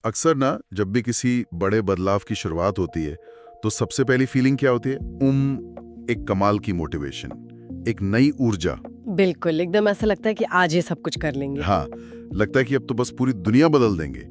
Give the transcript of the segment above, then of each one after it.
अक्सर ना जब भी किसी बड़े बदलाव की शुरुआत होती है तो सबसे पहली फीलिंग क्या होती है? एक कमाल की मोटिवेशन, एक नई ऊर्जा। बिल्कुल, एकदम ऐसा लगता है कि आज ये सब कुछ कर लेंगे। हाँ, लगता है कि अब तो बस पूरी दुनिया बदल देंगे।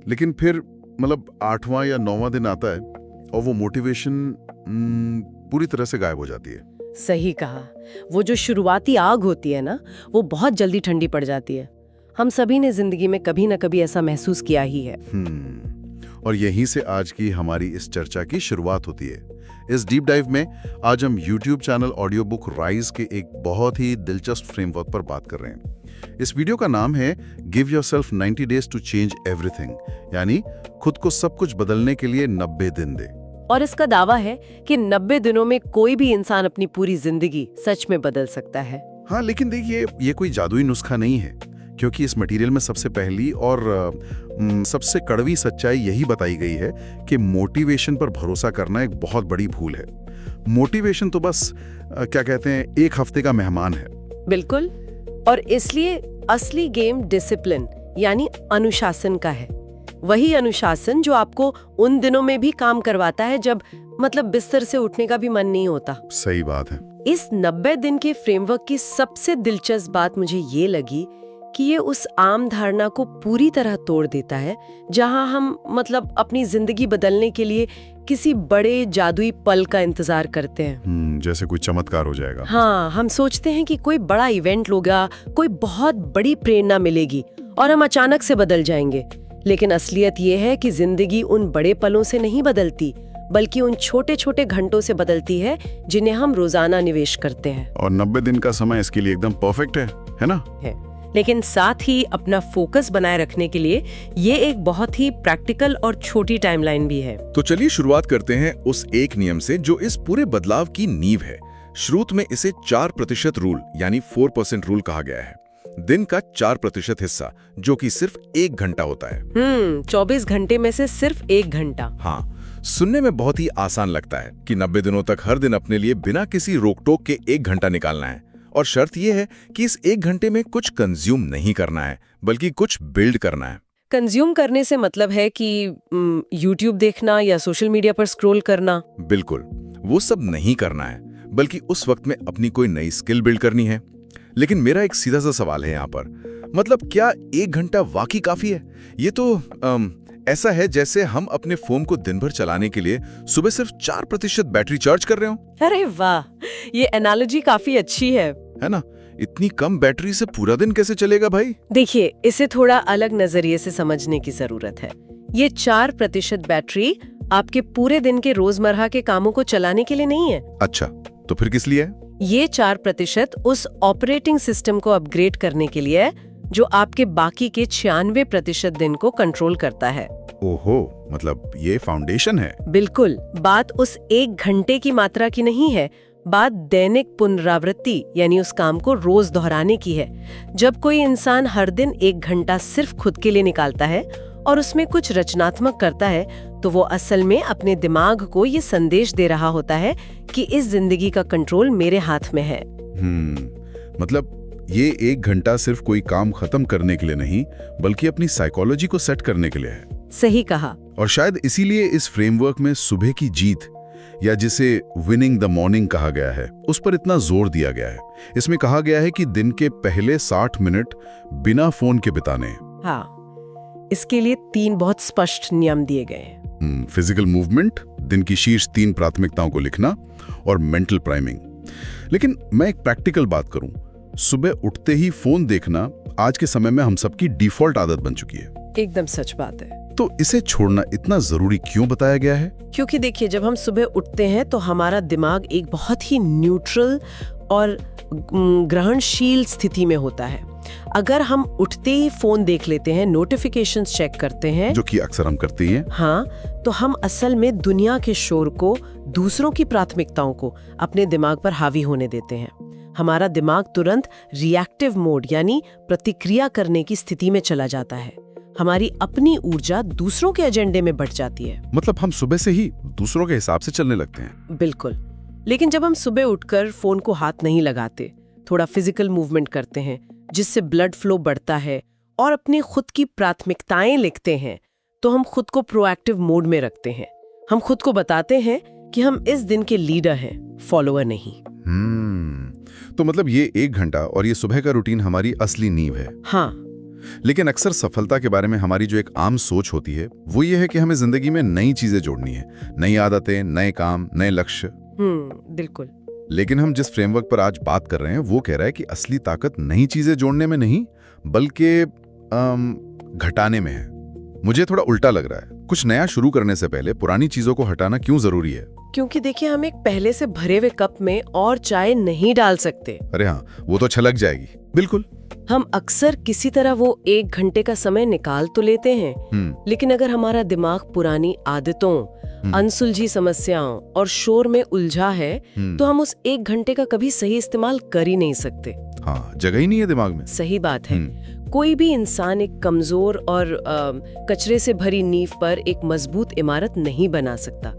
लेकिन फिर मतलब 8वां या 9वां दिन आता है और वो मोटिवेशन पूरी तरह से गायब हो जाती है। सही कहा। वो जो शुरुआती आग होती है ना, वो बहुत जल्दी ठंडी पड़ जाती है। हम सभी ने जिंदगी में कभी ना कभी ऐसा महसूस किया ही है। और यहीं से आज की हमारी इस चर्चा की शुरुआत होती है। इस डीप डाइव में आज हम YouTube channel audio book rise के एक बहुत ही दिलचस्प फ्रेमवर्क पर बात कर रहे हैं। इस वीडियो का नाम है give yourself 90 days to change everything, यानी खुद को सब कुछ बदलने के लिए 90 दिन दे। और इसका दावा है कि 90 दिनों में कोई भी इंसान अपनी पूरी जिंदगी सच में बदल सकता है। हाँ, लेकिन देखिए, ये कोई जादुई नुस्खा नहीं है, क्योंकि इस मटेरियल में सबसे पहली और सबसे कड़वी सच्चाई यही बताई गई है कि मोटिवेशन पर भरोसा करना एक बहुत बड़ी भूल है। मोटिवेशन तो बस क्या कहते हैं, एक हफ्ते का मेहमान है। बिल्कुल, और इसलिए असली गेम डिसिप्लिन यानी अनुशासन का है। वही अनुशासन जो आपको उन दिनों में भी काम करवाता है जब मतलब बिस्तर से उठने का भी मन नहीं होता। सही बात है। इस 90 दिन के फ्रेमवर्क की सबसे दिलचस्प बात मुझे ये लगी कि ये उस आम धारणा को पूरी तरह तोड़ देता है जहां हम मतलब अपनी जिंदगी बदलने के लिए किसी बड़े जादुई पल का इंतजार करते हैं। जैसे कोई चमत्कार हो जाएगा। हाँ, हम सोचते हैं कि कोई बड़ा इवेंट होगा, कोई बहुत बड़ी प्रेरणा मिलेगी और हम अचानक से बदल जाएंगे। लेकिन असलियत ये है कि जिंदगी उन बड़े पलों से नहीं बदलती, बल्कि उन छोटे छोटे घंटों से बदलती है जिन्हें हम रोजाना निवेश करते हैं। और 90 दिन का समय इसके लिए एकदम परफेक्ट है ना? है। लेकिन साथ ही अपना फोकस बनाए रखने के लिए ये एक बहुत ही प्रैक्टिकल और छोटी टाइमलाइन भी है। तो चलिए शुरुआत करते हैं उस एक नियम से जो इस पूरे बदलाव की नींव है। शुरू में इसे 4% रूल यानी 4% रूल कहा गया है। दिन का 4% हिस्सा, जो कि सिर्फ 1 घंटा होता है। 24 घंटे में से सिर्फ 1 घंटा। हाँ, सुनने में बहुत ही आसान लगता है कि 90 दिनों तक हर दिन अपने लिए बिना किसी रोक टोक के 1 घंटा निकालना है। और शर्त यह है कि इस 1 घंटे में कुछ कंज्यूम नहीं करना है, बल्कि कुछ बिल्ड करना है। कंज्यूम करने से मतलब है कि YouTube देखना या सोशल मीडिया पर स्क्रॉल करना? बिल्कुल, वो सब नहीं करना है, बल्कि उस वक्त में अपनी कोई नई स्किल बिल्ड करनी है। लेकिन मेरा एक सीधा सा सवाल है यहाँ पर, मतलब क्या 1 घंटा वाकई काफी है? ये तो ऐसा है जैसे हम अपने फोन को दिन भर चलाने के लिए सुबह सिर्फ 4% बैटरी चार्ज कर रहे हो। अरे वाह, ये एनालॉजी काफी अच्छी है ना? इतनी कम बैटरी से पूरा दिन कैसे चलेगा भाई? देखिए, इसे थोड़ा अलग नजरिए से समझने की जरूरत है। ये 4% बैटरी आपके पूरे दिन के रोजमर्रा के कामों को चलाने के लिए नहीं है। अच्छा, तो फिर किस लिए है? ये 4% उस ऑपरेटिंग सिस्टम को अपग्रेड करने के लिए है जो आपके बाकी के 96% दिन को कंट्रोल करता है। ओहो, मतलब ये फाउंडेशन है। बिल्कुल, बात उस 1 घंटे की मात्रा की नहीं है, बात दैनिक पुनरावृत्ति यानी उस काम को रोज दोहराने की है। जब कोई इंसान हर दिन 1 घंटा सिर्फ खुद के लिए निकालता है और उसमें कुछ रचनात्मक करता है, तो वो असल में अपने दिमाग को ये संदेश दे रहा होता है कि इस जिंदगी का कंट्रोल मेरे हाथ में है। मतलब ये 1 घंटा सिर्फ कोई काम खत्म करने के लिए नहीं, बल्कि अपनी साइकोलॉजी को सेट करने के लिए है। सही कहा। और शायद इसीलिए इस फ्रेमवर्क में सुबह की जीत, या जिसे विनिंग द मॉर्निंग कहा गया है, उस पर इतना जोर दिया गया है। इसमें कहा गया है कि दिन के पहले 60 मिनट बिना फोन के बिताने। हाँ, इसके लिए 3 बहुत स्पष्ट नियम दिए गए हैं। फिजिकल मूवमेंट, दिन की शीर्ष 3 प्राथमिकताओं को लिखना और मेंटल प्राइमिंग। लेकिन मैं एक प्रैक्टिकल बात करूं, सुबह उठते ही फोन देखना आज के समय में हम सबकी डिफॉल्ट आदत बन चुकी है। एकदम सच बात है। तो इसे छोड़ना इतना जरूरी क्यों बताया गया है? क्योंकि देखिए, जब हम सुबह उठते हैं तो हमारा दिमाग एक बहुत ही न्यूट्रल और ग्रहणशील स्थिति में होता है। अगर हम उठते ही फोन देख लेते हैं, नोटिफिकेशंस चेक करते हैं, जो कि अक्सर हम करते हैं, हाँ, तो हम असल में दुनिया के शोर को, दूसरों की प्राथमिकताओं को अपने दिमाग पर हावी होने देते हैं। हमारा दिमाग तुरंत रिएक्टिव मोड यानी प्रतिक्रिया करने की स्थिति में चला जाता है। हमारी अपनी ऊर्जा दूसरों के एजेंडे में बढ़ जाती है। मतलब हम सुबह से ही दूसरों के हिसाब से चलने लगते हैं। बिल्कुल, लेकिन जब हम सुबह उठकर फोन को हाथ नहीं लगाते, थोड़ा फिजिकल मूवमेंट करते हैं जिससे ब्लड फ्लो बढ़ता है और अपनी खुद की प्राथमिकताएं लिखते हैं, तो हम खुद को प्रोएक्टिव मोड में रखते हैं। हम खुद को बताते हैं कि हम इस दिन के लीडर हैं, फॉलोअर नहीं। तो मतलब ये 1 घंटा और ये सुबह का रूटीन हमारी असली नींव है। हाँ। लेकिन अक्सर सफलता के बारे में हमारी जो एक आम सोच होती है वो ये है कि हमें जिंदगी में नई चीजें जोड़नी है, नई आदतें, नए काम, नए लक्ष्य। बिल्कुल। लेकिन हम जिस फ्रेमवर्क पर आज बात कर रहे हैं वो कह रहा है कि असली ताकत नई चीजें जोड़ने में नहीं बल्कि घटाने में है। मुझे थोड़ा उल्टा लग रहा है। कुछ नया शुरू करने से पहले पुरानी चीजों को हटाना क्यों जरूरी है? क्योंकि देखिए, हम एक पहले से भरे हुए कप में और चाय नहीं डाल सकते। अरे हाँ, वो तो छलक जाएगी। बिल्कुल। हम अक्सर किसी तरह वो 1 घंटे का समय निकाल तो लेते हैं, लेकिन अगर हमारा दिमाग पुरानी आदतों, अनसुलझी समस्याओं और शोर में उलझा है तो हम उस 1 घंटे का कभी सही इस्तेमाल कर ही नहीं सकते। हाँ, जगह ही नहीं है दिमाग में। सही बात है। कोई भी इंसान एक कमजोर और कचरे से भरी नींव पर एक मजबूत इमारत नहीं बना सकता।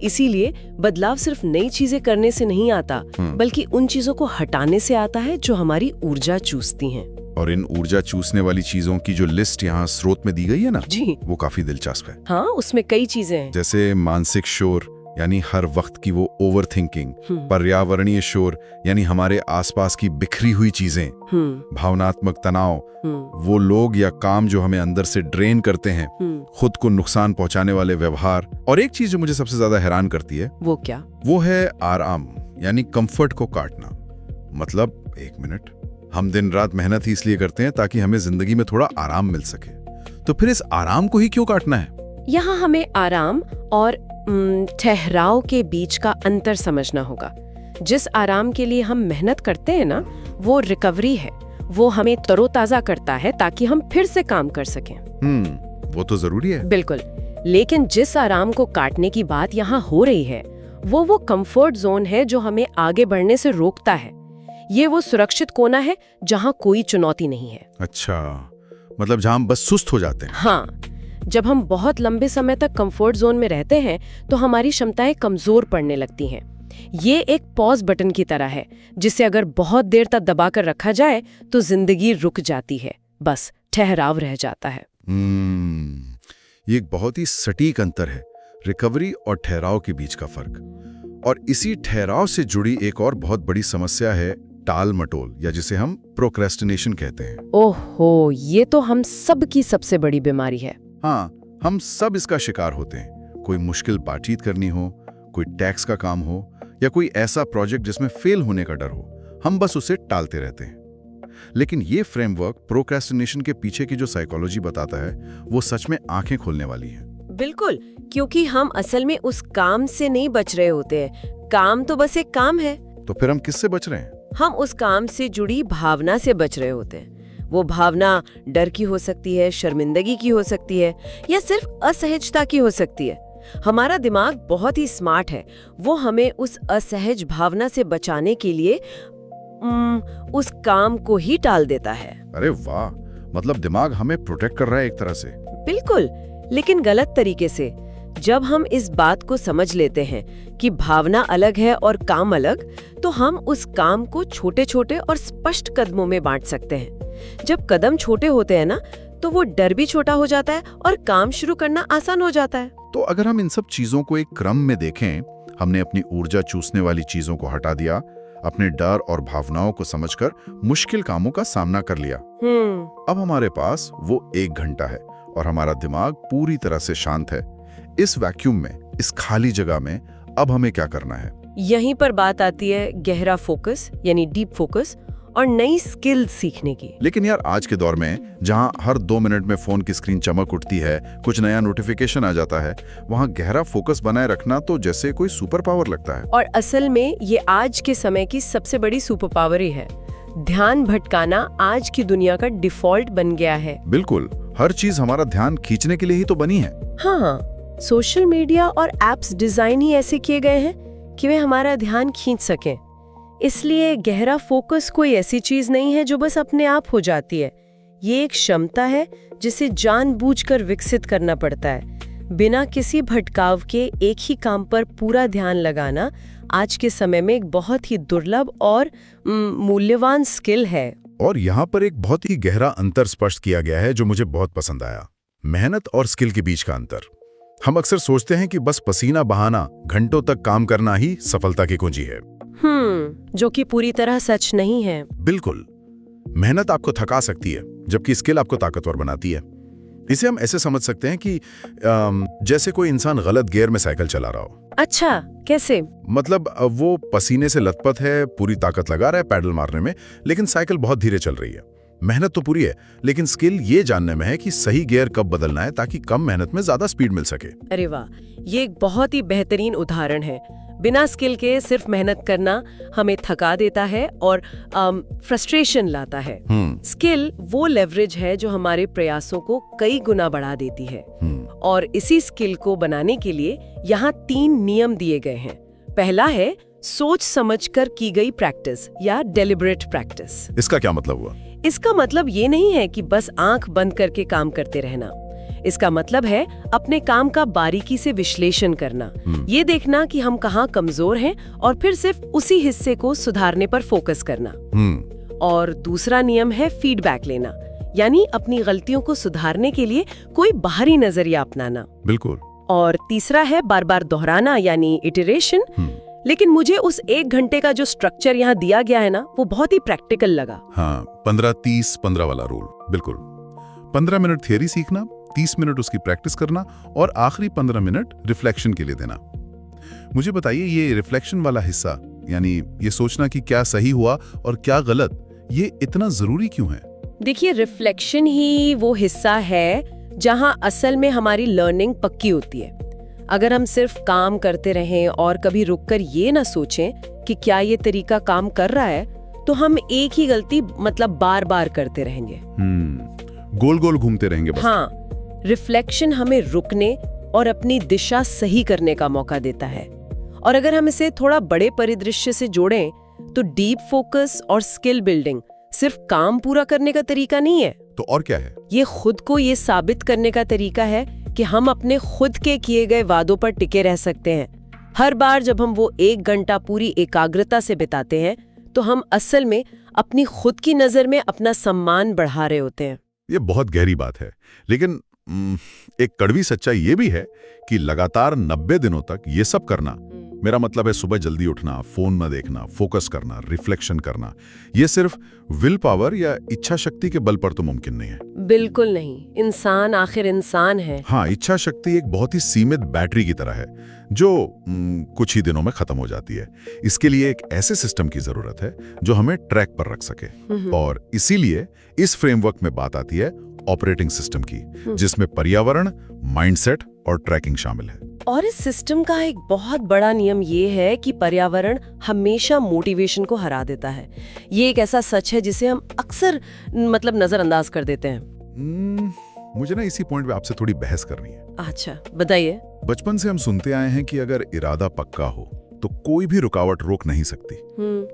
इसीलिए बदलाव सिर्फ नई चीजें करने से नहीं आता, बल्कि उन चीजों को हटाने से आता है जो हमारी ऊर्जा चूसती हैं। और इन ऊर्जा चूसने वाली चीजों की जो लिस्ट यहाँ स्रोत में दी गई है ना जी, वो काफी दिलचस्प है। हाँ, उसमें कई चीजें हैं। जैसे मानसिक शोर यानी हर वक्त की वो ओवर थिंकिंग, पर्यावरणीय शोर यानी हमारे आसपास की बिखरी हुई चीजें, भावनात्मक तनाव, वो लोग या काम जो हमें अंदर से ड्रेन करते हैं, खुद को नुकसान पहुंचाने वाले व्यवहार। और एक चीज जो मुझे सबसे ज्यादा हैरान करती है वो क्या? वो है आराम यानी कंफर्ट को काटना। मतलब 1 मिनट, हम दिन रात मेहनत ही इसलिए करते हैं ताकि हमें जिंदगी में थोड़ा आराम मिल सके, तो फिर इस आराम को ही क्यों काटना है? यहाँ हमें आराम और ठहराव के बीच का अंतर समझना होगा। जिस आराम के लिए हम मेहनत करते हैं ना, वो रिकवरी है। वो हमें तरोताजा करता है ताकि हम फिर से काम कर सकें। वो तो जरूरी है। बिल्कुल। लेकिन जिस आराम को काटने की बात यहाँ हो रही है वो कंफर्ट जोन है जो हमें आगे बढ़ने से रोकता है। ये वो सुरक्षित कोना है जहाँ कोई चुनौती नहीं है। अच्छा, मतलब जहाँ हम बस सुस्त हो जाते हैं। हाँ, जब हम बहुत लंबे समय तक कंफर्ट जोन में रहते हैं तो हमारी क्षमताएं कमजोर पड़ने लगती हैं। ये एक पॉज बटन की तरह है जिसे अगर बहुत देर तक दबाकर रखा जाए तो जिंदगी रुक जाती है, बस ठहराव रह जाता है। ये एक बहुत ही सटीक अंतर है, रिकवरी और ठहराव के बीच का फर्क। और इसी ठहराव से जुड़ी एक और बहुत बड़ी समस्या है टाल मटोल, या जिसे हम प्रोक्रेस्टिनेशन कहते हैं। ओहो, ये तो हम सब की सबसे बड़ी बीमारी है। हाँ, हम सब इसका शिकार होते हैं। कोई मुश्किल बातचीत करनी हो, कोई टैक्स का काम हो या कोई ऐसा प्रोजेक्ट जिसमें फेल होने का डर हो, हम बस उसे टालते रहते हैं। लेकिन ये फ्रेमवर्क प्रोक्रेस्टिनेशन के पीछे की जो साइकोलॉजी बताता है वो सच में आंखें खोलने वाली है। बिल्कुल, क्योंकि हम असल में उस काम से नहीं बच रहे होते हैं। काम तो बस एक काम है। तो फिर हम किससे बच रहे हैं? हम उस काम से जुड़ी भावना से बच रहे होते हैं। वो भावना डर की हो सकती है, शर्मिंदगी की हो सकती है, या सिर्फ असहजता की हो सकती है। हमारा दिमाग बहुत ही स्मार्ट है। वो हमें उस असहज भावना से बचाने के लिए उस काम को ही टाल देता है। अरे वाह, मतलब दिमाग हमें प्रोटेक्ट कर रहा है एक तरह से। बिल्कुल, लेकिन गलत तरीके से। जब हम इस बात को समझ लेते हैं कि भावना अलग है और काम अलग, तो हम उस काम को छोटे छोटे और स्पष्ट कदमों में बांट सकते हैं। जब कदम छोटे होते हैं ना, तो वो डर भी छोटा हो जाता है और काम शुरू करना आसान हो जाता है। तो अगर हम इन सब चीजों को एक क्रम में देखें, हमने अपनी ऊर्जा चूसने वाली चीजों को हटा दिया, अपने डर और भावनाओं को समझकर मुश्किल कामों का सामना कर लिया। अब हमारे पास वो 1 घंटा है और हमारा दिमाग पूरी तरह से शांत है। इस वैक्यूम में, इस खाली जगह में अब हमें क्या करना है? यहीं पर बात आती है गहरा फोकस यानी डीप फोकस और नई स्किल सीखने की। लेकिन यार, आज के दौर में जहां हर 2 मिनट में फोन की स्क्रीन चमक उठती है, कुछ नया नोटिफिकेशन आ जाता है, वहां गहरा फोकस बनाए रखना तो जैसे कोई सुपर पावर लगता है। और असल में ये आज के समय की सबसे बड़ी सुपर पावर ही है। ध्यान भटकाना आज की दुनिया का डिफॉल्ट बन गया है। बिल्कुल, हर चीज हमारा ध्यान खींचने के लिए ही तो बनी है। हाँ, सोशल मीडिया और एप्स डिजाइन ही ऐसे किए गए हैं कि वे हमारा ध्यान खींच सकें। इसलिए गहरा फोकस कोई ऐसी चीज नहीं है जो बस अपने आप हो जाती है। ये एक क्षमता है जिसे जानबूझकर विकसित करना पड़ता है। बिना किसी भटकाव के एक ही काम पर पूरा ध्यान लगाना आज के समय में एक बहुत ही दुर्लभ और मूल्यवान स्किल है। और यहाँ पर एक बहुत ही गहरा अंतर स्पष्ट किया गया है जो मुझे बहुत पसंद आया। मेहनत और स्किल के बीच का अंतर। हम अक्सर सोचते हैं कि बस पसीना बहाना, घंटों तक काम करना ही सफलता की कुंजी है। जो कि पूरी तरह सच नहीं है। बिल्कुल। मेहनत आपको थका सकती है, जबकि स्किल आपको ताकतवर बनाती है। इसे हम ऐसे समझ सकते हैं कि जैसे कोई इंसान गलत गियर में साइकिल चला रहा हो। अच्छा, कैसे? मतलब वो पसीने से लथपथ है, पूरी ताकत लगा रहा है पैडल मारने में, लेकिन साइकिल बहुत धीरे चल रही है। मेहनत तो पूरी है, लेकिन स्किल ये जानने में है कि सही गियर कब बदलना है ताकि कम मेहनत में ज्यादा स्पीड मिल सके। अरे वाह, ये एक बहुत ही बेहतरीन उदाहरण है। बिना स्किल के सिर्फ मेहनत करना हमें थका देता है और फ्रस्ट्रेशन लाता है। स्किल वो लेवरेज है जो हमारे प्रयासों को कई गुना बढ़ा देती है। और इसी स्किल को बनाने के लिए यहाँ 3 नियम दिए गए हैं। पहला है सोच समझकर की गई प्रैक्टिस या डेलिब्रेट प्रैक्टिस। इसका क्या मतलब हुआ? इसका मतलब ये नहीं है कि बस आंख बंद करके काम करते रहना। इसका मतलब है अपने काम का बारीकी से विश्लेषण करना, ये देखना कि हम कहाँ कमजोर हैं और फिर सिर्फ उसी हिस्से को सुधारने पर फोकस करना। और दूसरा नियम है फीडबैक लेना, यानी अपनी गलतियों को सुधारने के लिए कोई बाहरी नजरिया अपनाना। बिल्कुल। और तीसरा है बार बार दोहराना, यानी इटरेशन। लेकिन मुझे उस 1 घंटे का जो स्ट्रक्चर यहाँ दिया गया है ना, वो बहुत ही प्रैक्टिकल लगा। हाँ, 15-30-15 वाला रूल। बिल्कुल। 15 मिनट थियरी सीखना, 30 मिनट उसकी प्रैक्टिस करना और आखिरी 15 मिनट रिफ्लेक्शन के लिए देना। मुझे बताइए, ये रिफ्लेक्शन वाला हिस्सा, यानी ये सोचना कि क्या सही हुआ और क्या गलत, ये इतना जरूरी क्यों है? देखिए, रिफ्लेक्शन ही वो हिस्सा है जहाँ असल में हमारी लर्निंग पक्की होती है। अगर हम सिर्फ काम करते रहें और कभी रुककर ये ना सोचें कि क्या ये तरीका काम कर रहा है, तो हम एक ही गलती बार बार करते रहेंगे। गोल गोल घूमते रहेंगे बस। हाँ, रिफ्लेक्शन हमें रुकने और अपनी दिशा सही करने का मौका देता है। और अगर हम इसे थोड़ा बड़े परिदृश्य से जोड़ें, तो डीप फोकस और स्किल बिल्डिंग सिर्फ काम पूरा करने का तरीका नहीं है। तो और क्या है? ये खुद को ये साबित करने का तरीका है कि हम अपने खुद के किए गए वादों पर टिके रह सकते हैं। हर बार जब हम वो 1 घंटा पूरी एकाग्रता से बिताते हैं, तो हम असल में अपनी खुद की नजर में अपना सम्मान बढ़ा रहे होते हैं। ये बहुत गहरी बात है, लेकिन एक कड़वी सच्चाई ये भी है कि लगातार 90 दिनों तक ये सब करना, मेरा मतलब है सुबह जल्दी उठना, फोन न देखना, फोकस करना, रिफ्लेक्शन करना, ये सिर्फ विल पावर या इच्छा शक्ति के बल पर तो मुमकिन नहीं है। बिल्कुल नहीं। इंसान आखिर इंसान है। हाँ, इच्छा शक्ति एक बहुत ही सीमित बैटरी की तरह है जो कुछ ही दिनों में खत्म हो जाती है। इसके लिए एक ऐसे सिस्टम की जरूरत है जो हमें ट्रैक पर रख सके। और इसीलिए इस फ्रेमवर्क में बात आती है ऑपरेटिंग सिस्टम की, जिसमें पर्यावरण, माइंडसेट और ट्रैकिंग शामिल है। और इस सिस्टम का एक बहुत बड़ा नियम ये है कि पर्यावरण हमेशा मोटिवेशन को हरा देता है। ये एक ऐसा सच है जिसे हम अक्सर नजरअंदाज कर देते हैं। मुझे ना इसी पॉइंट पे आपसे थोड़ी बहस करनी है। अच्छा, बताइए। बचपन से हम सुनते आए हैं कि अगर इरादा पक्का हो तो कोई भी रुकावट रोक नहीं सकती।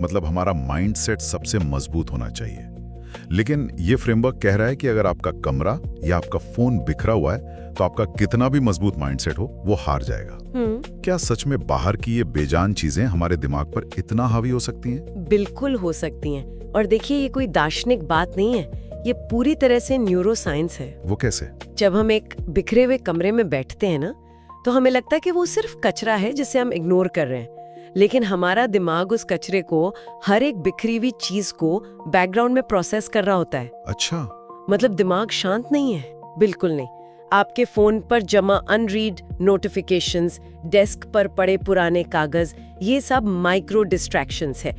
मतलब हमारा माइंडसेट सबसे मजबूत होना चाहिए। लेकिन ये फ्रेमवर्क कह रहा है कि अगर आपका कमरा या आपका फोन बिखरा हुआ है तो आपका कितना भी मजबूत माइंडसेट हो, वो हार जाएगा। क्या सच में बाहर की ये बेजान चीजें हमारे दिमाग पर इतना हावी हो सकती हैं? बिल्कुल हो सकती हैं। और देखिए, ये कोई दार्शनिक बात नहीं है, ये पूरी तरह से न्यूरो साइंस है। वो कैसे? जब हम एक बिखरे हुए कमरे में बैठते हैं ना, तो हमें लगता है कि वो सिर्फ कचरा है जिसे हम इग्नोर कर रहे हैं। लेकिन हमारा दिमाग उस कचरे को, हर एक बिखरी हुई चीज को बैकग्राउंड में प्रोसेस कर रहा होता है। अच्छा। मतलब दिमाग शांत नहीं है, बिल्कुल नहीं। आपके फोन पर जमा अनरीड नोटिफिकेशंस, डेस्क पर पड़े पुराने कागज, ये सब माइक्रो डिस्ट्रैक्शंस है।